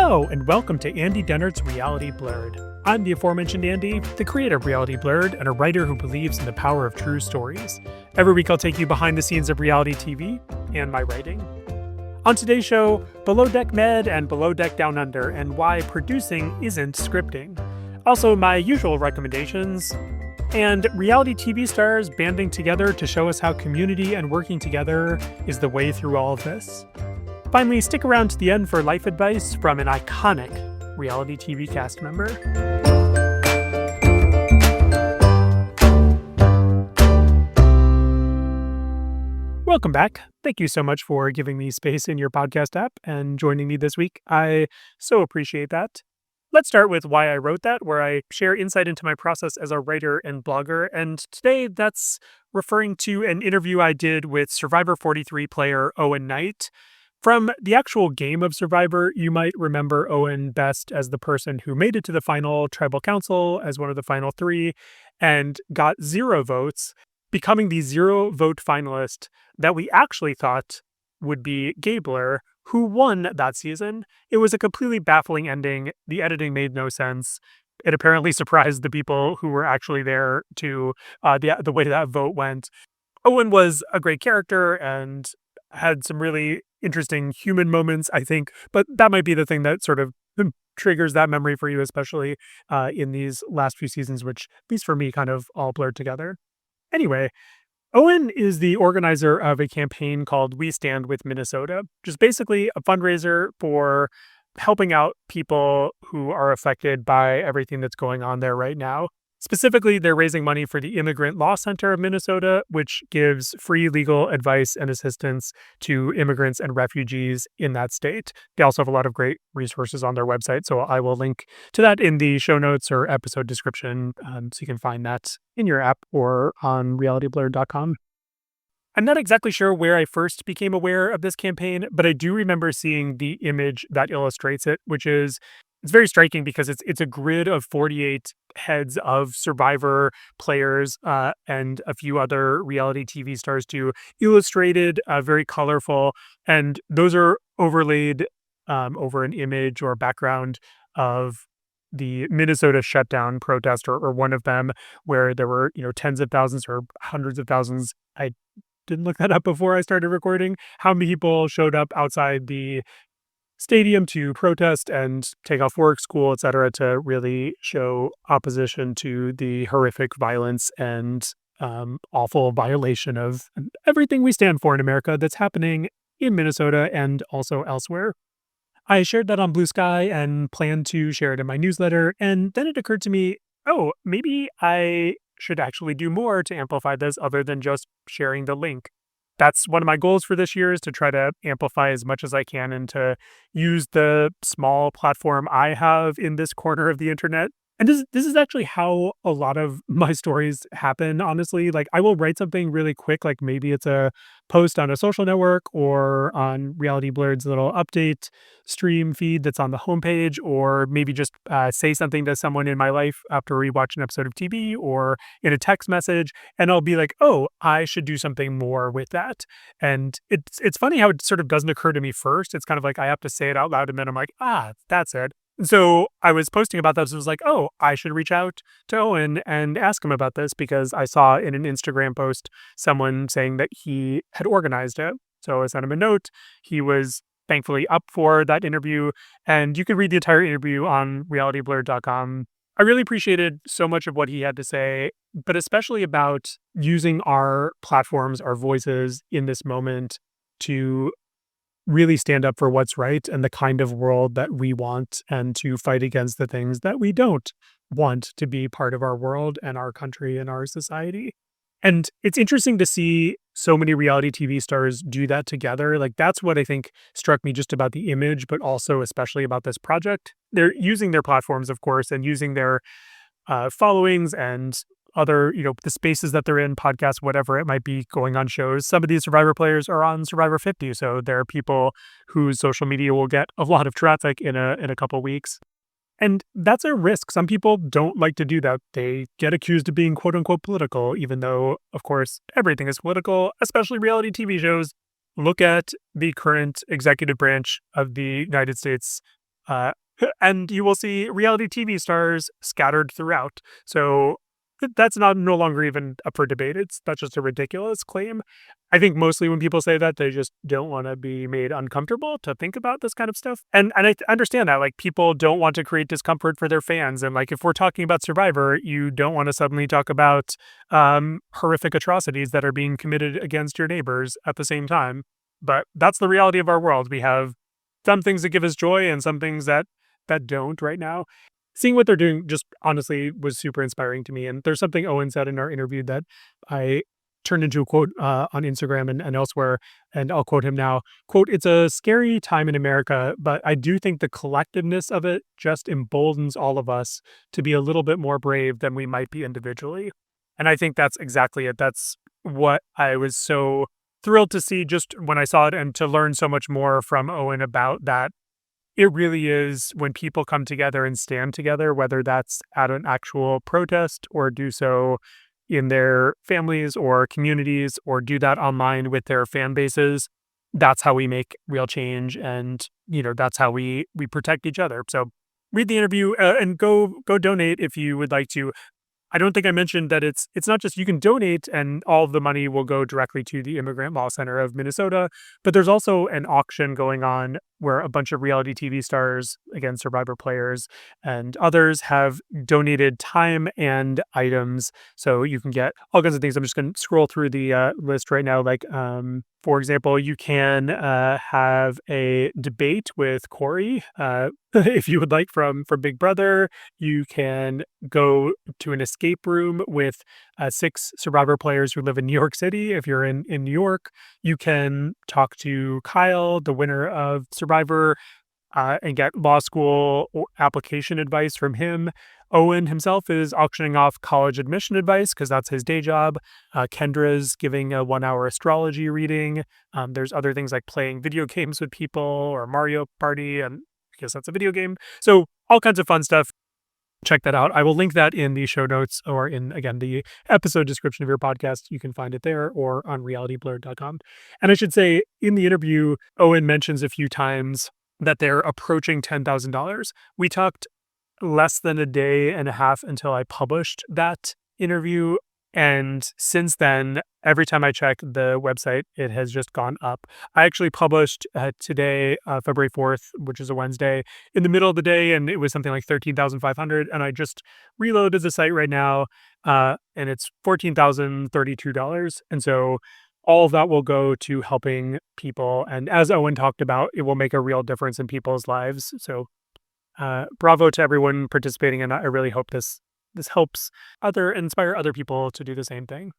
Hello, and welcome to Andy Dennert's Reality Blurred. I'm the aforementioned Andy, the creator of Reality Blurred, and a writer who believes in the power of true stories. Every week I'll take you behind the scenes of reality TV and my writing. On today's show, Below Deck Med and Below Deck Down Under, and why producing isn't scripting. Also, my usual recommendations, and reality TV stars banding together to show us how community and working together is the way through all of this. Finally, stick around to the end for life advice from an iconic reality TV cast member. Welcome back. Thank you so much for giving me space in your podcast app and joining me this week. I so appreciate that. Let's start with why I wrote that, where I share insight into my process as a writer and blogger. And today that's referring to an interview I did with Survivor 43 player Owen Knight. From the actual game of Survivor, you might remember Owen best as the person who made it to the final tribal council as one of the final three and got 0 votes, becoming the 0 vote finalist that we actually thought would be Gabler, who won that season. It was a completely baffling ending. The editing made no sense. It apparently surprised the people who were actually there to the way that vote went. Owen was a great character and had some really interesting human moments, I think, but that might be the thing that sort of triggers that memory for you, especially in these last few seasons, which, at least for me, kind of all blurred together. Anyway, Owen is the organizer of a campaign called We Stand with Minnesota, which is basically a fundraiser for helping out people who are affected by everything that's going on there right now. Specifically, they're raising money for the Immigrant Law Center of Minnesota, which gives free legal advice and assistance to immigrants and refugees in that state. They also have a lot of great resources on their website, so I will link to that in the show notes or episode description, so you can find that in your app or on realityblurred.com. I'm not exactly sure where I first became aware of this campaign, but I do remember seeing the image that illustrates it, which is it's very striking because it's a grid of 48 heads of Survivor players and a few other reality TV stars too, illustrated, very colorful, and those are overlaid over an image or background of the Minnesota shutdown protest or one of them, where there were tens of thousands or hundreds of thousands. I didn't look that up before I started recording. How many people showed up outside the stadium to protest and take off work, school, etc., to really show opposition to the horrific violence and awful violation of everything we stand for in America that's happening in Minnesota and also elsewhere. I shared that on Blue Sky and planned to share it in my newsletter, and then it occurred to me, oh, maybe I should actually do more to amplify this other than just sharing the link. That's one of my goals for this year, is to try to amplify as much as I can and to use the small platform I have in this corner of the internet. And this is actually how a lot of my stories happen, honestly. Like, I will write something really quick, like maybe it's a post on a social network or on Reality Blurred's little update stream feed that's on the homepage, or maybe just say something to someone in my life after we watch an episode of TV or in a text message, and I'll be like, oh, I should do something more with that. And it's funny how it sort of doesn't occur to me first. It's kind of like I have to say it out loud, and then I'm like, that's it. So I was posting about this. It was like, oh, I should reach out to Owen and ask him about this, because I saw in an Instagram post someone saying that he had organized it. So I sent him a note. He was thankfully up for that interview, and you can read the entire interview on realityblurred.com. I really appreciated so much of what he had to say, but especially about using our platforms, our voices in this moment to really stand up for what's right and the kind of world that we want, and to fight against the things that we don't want to be part of our world and our country and our society. And it's interesting to see so many reality TV stars do that together. Like, that's what I think struck me just about the image, but also especially about this project. They're using their platforms, of course, and using their followings and other, the spaces that they're in, podcasts, whatever it might be, going on shows. Some of these Survivor players are on Survivor 50, so there are people whose social media will get a lot of traffic in a couple weeks. And that's a risk. Some people don't like to do that. They get accused of being quote unquote political, even though, of course, everything is political, especially reality TV shows. Look at the current executive branch of the United States Uh, and you will see reality TV stars scattered throughout. So that's not no longer even up for debate. That's just a ridiculous claim. I think mostly when people say that, they just don't want to be made uncomfortable to think about this kind of stuff. And understand that like people don't want to create discomfort for their fans. And like if we're talking about Survivor, you don't want to suddenly talk about horrific atrocities that are being committed against your neighbors at the same time. But that's the reality of our world. We have some things that give us joy and some things that don't right now. Seeing what they're doing just honestly was super inspiring to me. And there's something Owen said in our interview that I turned into a quote on Instagram and elsewhere, and I'll quote him now. Quote, "It's a scary time in America, but I do think the collectiveness of it just emboldens all of us to be a little bit more brave than we might be individually." And I think that's exactly it. That's what I was so thrilled to see just when I saw it and to learn so much more from Owen about that. It really is when people come together and stand together, whether that's at an actual protest or do so in their families or communities or do that online with their fan bases. That's how we make real change, and that's how we protect each other. So read the interview and go donate if you would like to. I don't think I mentioned that it's not just you can donate and all of the money will go directly to the Immigrant Law Center of Minnesota, but there's also an auction going on where a bunch of reality TV stars, again, Survivor players and others have donated time and items. So you can get all kinds of things. I'm just going to scroll through the list right now. Like, for example, you can have a debate with Corey if you would like from Big Brother. You can go to an escape room with 6 Survivor players who live in New York City. If you're in New York, you can talk to Kyle, the winner of Survivor, and get law school application advice from him. Owen himself is auctioning off college admission advice because that's his day job. Kendra's giving a 1-hour astrology reading. There's other things like playing video games with people or Mario Party, and I guess that's a video game. So all kinds of fun stuff. Check that out. I will link that in the show notes or in, again, the episode description of your podcast. You can find it there or on realityblurred.com. And I should say, in the interview, Owen mentions a few times that they're approaching $10,000. We talked less than a day and a half until I published that interview. And since then, every time I check the website, it has just gone up. I actually published today, February 4th, which is a Wednesday, in the middle of the day, and it was something like 13,500. And I just reloaded the site right now, and it's $14,032. And so all of that will go to helping people. And as Owen talked about, it will make a real difference in people's lives. So bravo to everyone participating, and I really hope this helps inspire other people to do the same thing.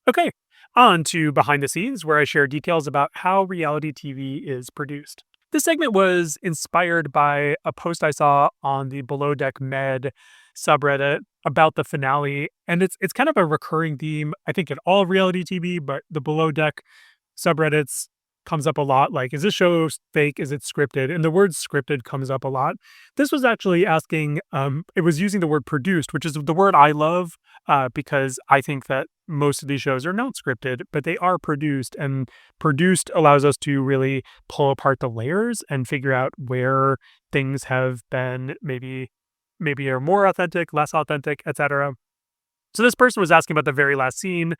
Okay, on to behind the scenes, where I share details about how reality TV is produced. This segment was inspired by a post I saw on the Below Deck Med subreddit about the finale, and it's kind of a recurring theme, I think, in all reality TV, but the Below Deck subreddits comes up a lot. Like, is this show fake? Is it scripted? And the word scripted comes up a lot. This was actually asking, it was using the word produced, which is the word I love because I think that most of these shows are not scripted, but they are produced. And produced allows us to really pull apart the layers and figure out where things have been maybe are more authentic, less authentic, etc. So this person was asking about the very last scene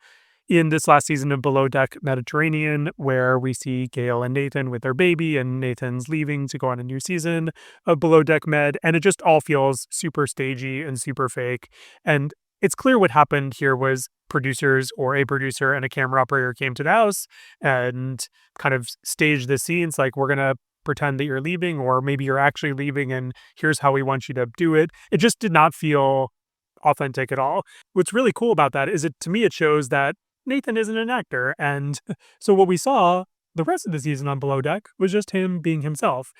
in this last season of Below Deck Mediterranean, where we see Gail and Nathan with their baby, and Nathan's leaving to go on a new season of Below Deck Med, and it just all feels super stagey and super fake. And it's clear what happened here was producers or a producer and a camera operator came to the house and kind of staged the scenes like, we're going to pretend that you're leaving, or maybe you're actually leaving, and here's how we want you to do it. It just did not feel authentic at all. What's really cool about that is to me, it shows that Nathan isn't an actor. And so what we saw the rest of the season on Below Deck was just him being himself.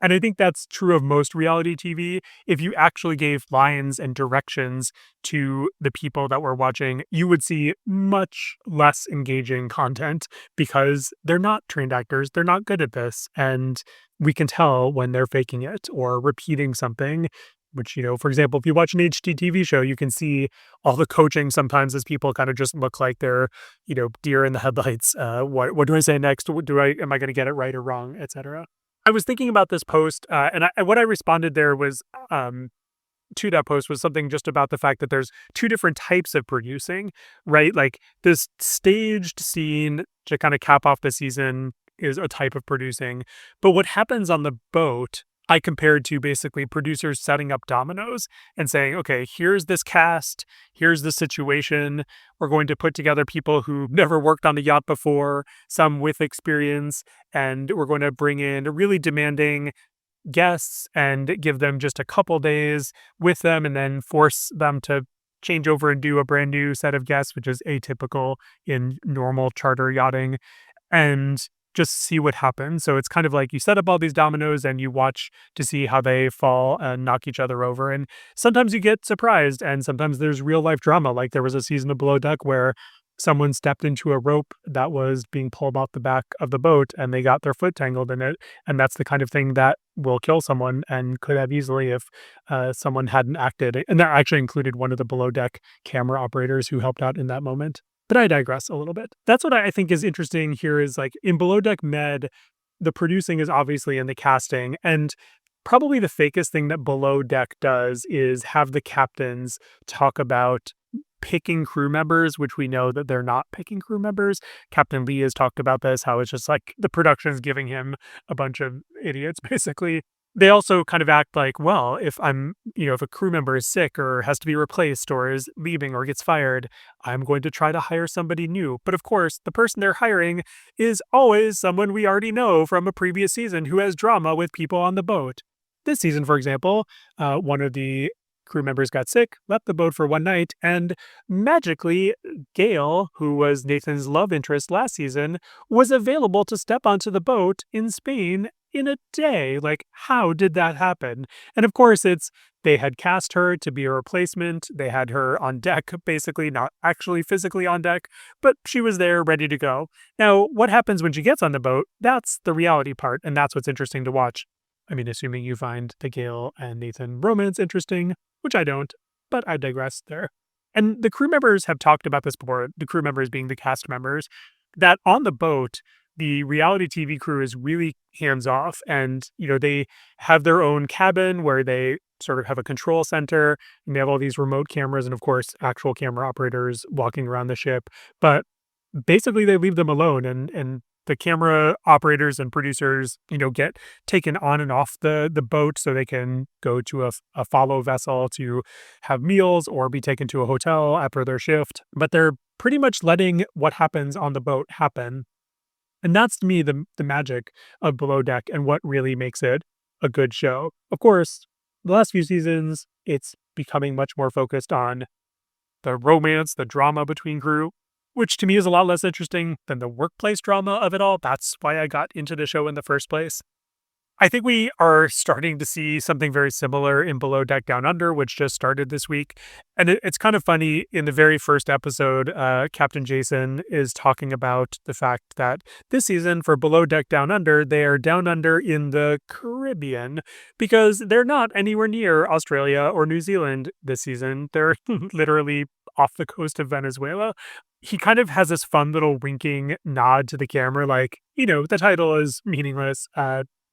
And I think that's true of most reality TV. If you actually gave lines and directions to the people that were watching, you would see much less engaging content because they're not trained actors. They're not good at this. And we can tell when they're faking it or repeating something, which, for example, if you watch an HGTV show, you can see all the coaching sometimes as people kind of just look like they're, deer in the headlights. What do I say next? Am I going to get it right or wrong, etc. I was thinking about this post, and what I responded there was, um, to that post was something just about the fact that there's 2 different types of producing, right? Like, this staged scene to kinda cap off the season is a type of producing, but what happens on the boat, I compared to basically producers setting up dominoes and saying, "Okay, here's this cast, here's the situation. We're going to put together people who've never worked on the yacht before, some with experience, and we're going to bring in really demanding guests and give them just a couple days with them and then force them to change over and do a brand new set of guests, which is atypical in normal charter yachting, and just see what happens. So it's kind of like you set up all these dominoes and you watch to see how they fall and knock each other over. And sometimes you get surprised, and sometimes there's real life drama. Like there was a season of Below Deck where someone stepped into a rope that was being pulled off the back of the boat and they got their foot tangled in it. And that's the kind of thing that will kill someone and could have easily if someone hadn't acted. And that actually included one of the below deck camera operators who helped out in that moment. But I digress a little bit. That's what I think is interesting here is like in Below Deck Med, the producing is obviously in the casting. And probably the fakest thing that Below Deck does is have the captains talk about picking crew members, which we know that they're not picking crew members. Captain Lee has talked about this, how it's just like the production is giving him a bunch of idiots, basically. They also kind of act like, well, if a crew member is sick or has to be replaced or is leaving or gets fired, I'm going to try to hire somebody new. But of course, the person they're hiring is always someone we already know from a previous season who has drama with people on the boat. This season, for example, one of the crew members got sick, left the boat for one night, and magically, Gail, who was Nathan's love interest last season, was available to step onto the boat in Spain in a day. Like, how did that happen? And of course, they had cast her to be a replacement. They had her on deck, basically, not actually physically on deck, but she was there ready to go. Now, what happens when she gets on the boat? That's the reality part, and that's what's interesting to watch. I mean, assuming you find the Gail and Nathan romance interesting, which I don't, but I digress there. And the crew members have talked about this before, the crew members being the cast members, that on the boat, the reality TV crew is really hands off. And, they have their own cabin where they sort of have a control center and they have all these remote cameras and, of course, actual camera operators walking around the ship. But basically, they leave them alone and the camera operators and producers, get taken on and off the boat so they can go to a follow vessel to have meals or be taken to a hotel after their shift. But they're pretty much letting what happens on the boat happen. And that's to me the magic of Below Deck and what really makes it a good show. Of course, the last few seasons, it's becoming much more focused on the romance, the drama between crew, which to me is a lot less interesting than the workplace drama of it all. That's why I got into the show in the first place. I think we are starting to see something very similar in Below Deck Down Under, which just started this week. And it's kind of funny. In the very first episode, Captain Jason is talking about the fact that this season for Below Deck Down Under, they are down under in the Caribbean because they're not anywhere near Australia or New Zealand this season. They're literally off the coast of Venezuela. He kind of has this fun little winking nod to the camera, like, the title is meaningless.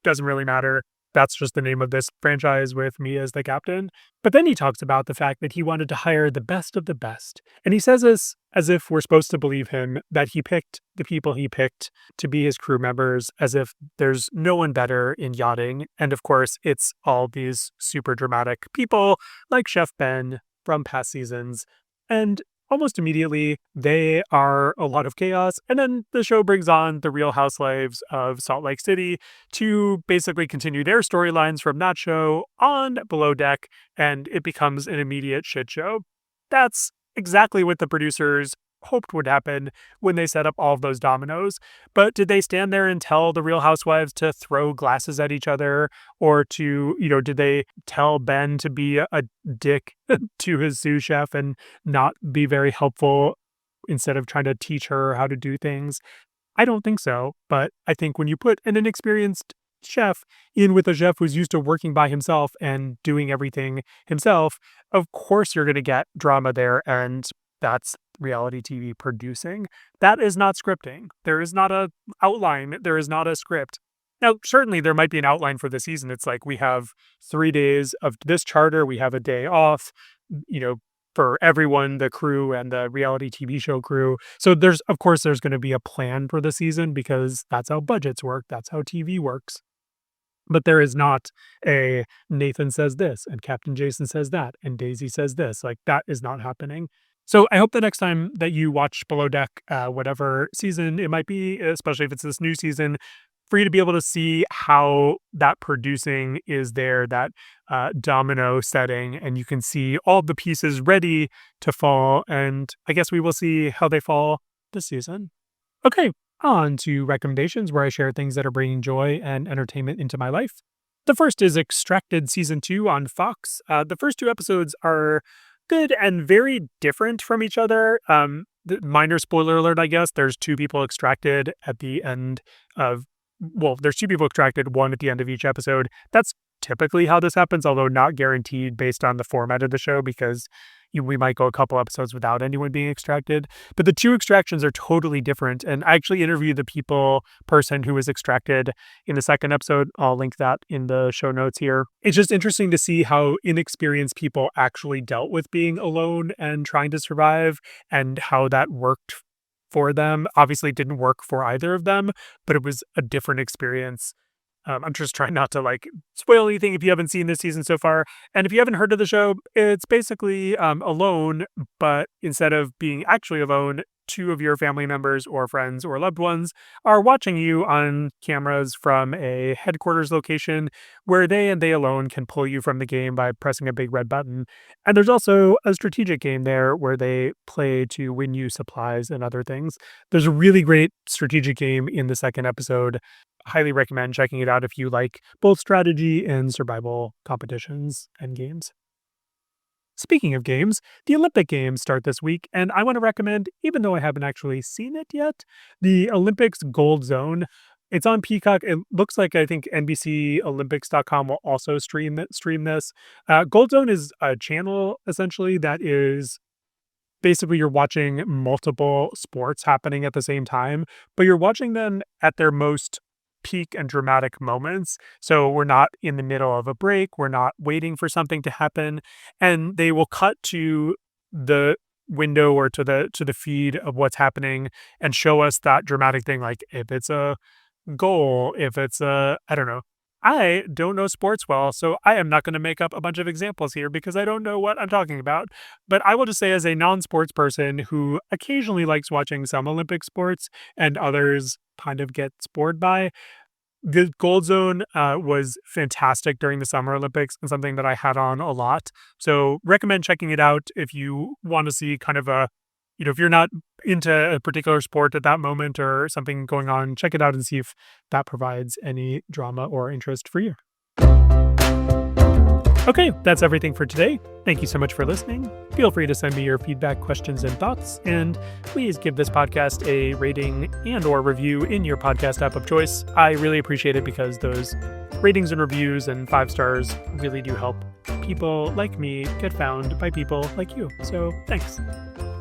Doesn't really matter. That's just the name of this franchise with me as the captain. But then he talks about the fact that he wanted to hire the best of the best. And he says this as if we're supposed to believe him that he picked the people he picked to be his crew members, as if there's no one better in yachting. And of course, it's all these super dramatic people like Chef Ben from past seasons. And almost immediately, they are a lot of chaos. And then the show brings on the Real Housewives of Salt Lake City to basically continue their storylines from that show on Below Deck, and it becomes an immediate shit show. That's exactly what the producers hoped would happen when they set up all of those dominoes. But did they stand there and tell the Real Housewives to throw glasses at each other? Or did they tell Ben to be a dick to his sous chef and not be very helpful instead of trying to teach her how to do things? I don't think so. But I think when you put an inexperienced chef in with a chef who's used to working by himself and doing everything himself, of course you're going to get drama there. And that's reality TV producing. That is not scripting. There is not a outline. There is not a script. Now, certainly there might be an outline for the season. It's like we have 3 days of this charter, we have a day off, you know, for everyone, the crew and the reality TV show crew. So of course, there's going to be a plan for the season because that's how budgets work, that's how TV works. But there is not a Nathan says this and Captain Jason says that and Daisy says this. Like that is not happening. So I hope the next time that you watch Below Deck, whatever season it might be, especially if it's this new season, for you to be able to see how that producing is there, that domino setting, and you can see all the pieces ready to fall. And I guess we will see how they fall this season. Okay, on to recommendations where I share things that are bringing joy and entertainment into my life. The first is Extracted Season 2 on Fox. The first 2 episodes are good and very different from each other. The minor spoiler alert, I guess. There's 2 people extracted at the end of, there's 2 people extracted, 1 at the end of each episode. That's typically how this happens, although not guaranteed based on the format of the show, because we might go a couple episodes without anyone being extracted. But the 2 extractions are totally different. And I actually interviewed the person who was extracted in the second episode. I'll link that in the show notes here. It's just interesting to see how inexperienced people actually dealt with being alone and trying to survive, and how that worked for them. Obviously, it didn't work for either of them, but it was a different experience. I'm just trying not to spoil anything if you haven't seen this season so far. And if you haven't heard of the show, it's basically Alone, but instead of being actually alone, 2 of your family members or friends or loved ones are watching you on cameras from a headquarters location where they and they alone can pull you from the game by pressing a big red button. And there's also a strategic game there where they play to win you supplies and other things. There's a really great strategic game in the second episode. Highly recommend checking it out if you like both strategy and survival competitions and games. Speaking of games, the Olympic Games start this week, and I want to recommend, even though I haven't actually seen it yet, the Olympics Gold Zone. It's on Peacock. It looks like I think NBCOlympics.com will also stream this. Gold Zone is a channel, essentially, that is basically you're watching multiple sports happening at the same time, but you're watching them at their most peak and dramatic moments. So we're not in the middle of a break. We're not waiting for something to happen. And they will cut to the window or to the feed of what's happening and show us that dramatic thing. Like if it's a goal, if it's I don't know. I don't know sports well, so I am not going to make up a bunch of examples here because I don't know what I'm talking about. But I will just say, as a non-sports person who occasionally likes watching some Olympic sports and others kind of gets bored by, the Gold Zone was fantastic during the Summer Olympics and something that I had on a lot. So recommend checking it out if you want to see kind of if you're not into a particular sport at that moment or something going on, check it out and see if that provides any drama or interest for you. Okay, that's everything for today. Thank you so much for listening. Feel free to send me your feedback, questions, and thoughts, and please give this podcast a rating and or review in your podcast app of choice. I really appreciate it because those ratings and reviews and 5 stars really do help people like me get found by people like you. So thanks.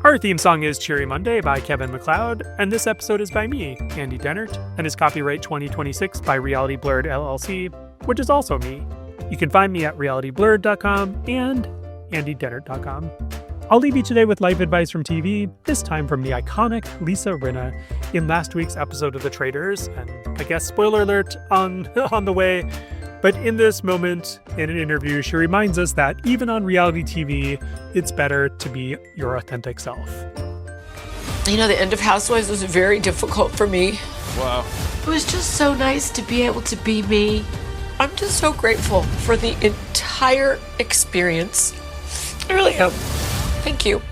Our theme song is Cheery Monday by Kevin MacLeod, and this episode is by me, Andy Dennert, and is copyright 2026 by Reality Blurred LLC, which is also me. You can find me at realityblurred.com and andydennert.com. I'll leave you today with life advice from TV, this time from the iconic Lisa Rinna in last week's episode of The Traitors, and I guess spoiler alert on the way. But in this moment, in an interview, she reminds us that even on reality TV, it's better to be your authentic self. You know, the end of Housewives was very difficult for me. Wow. It was just so nice to be able to be me. I'm just so grateful for the entire experience. I really am. Thank you.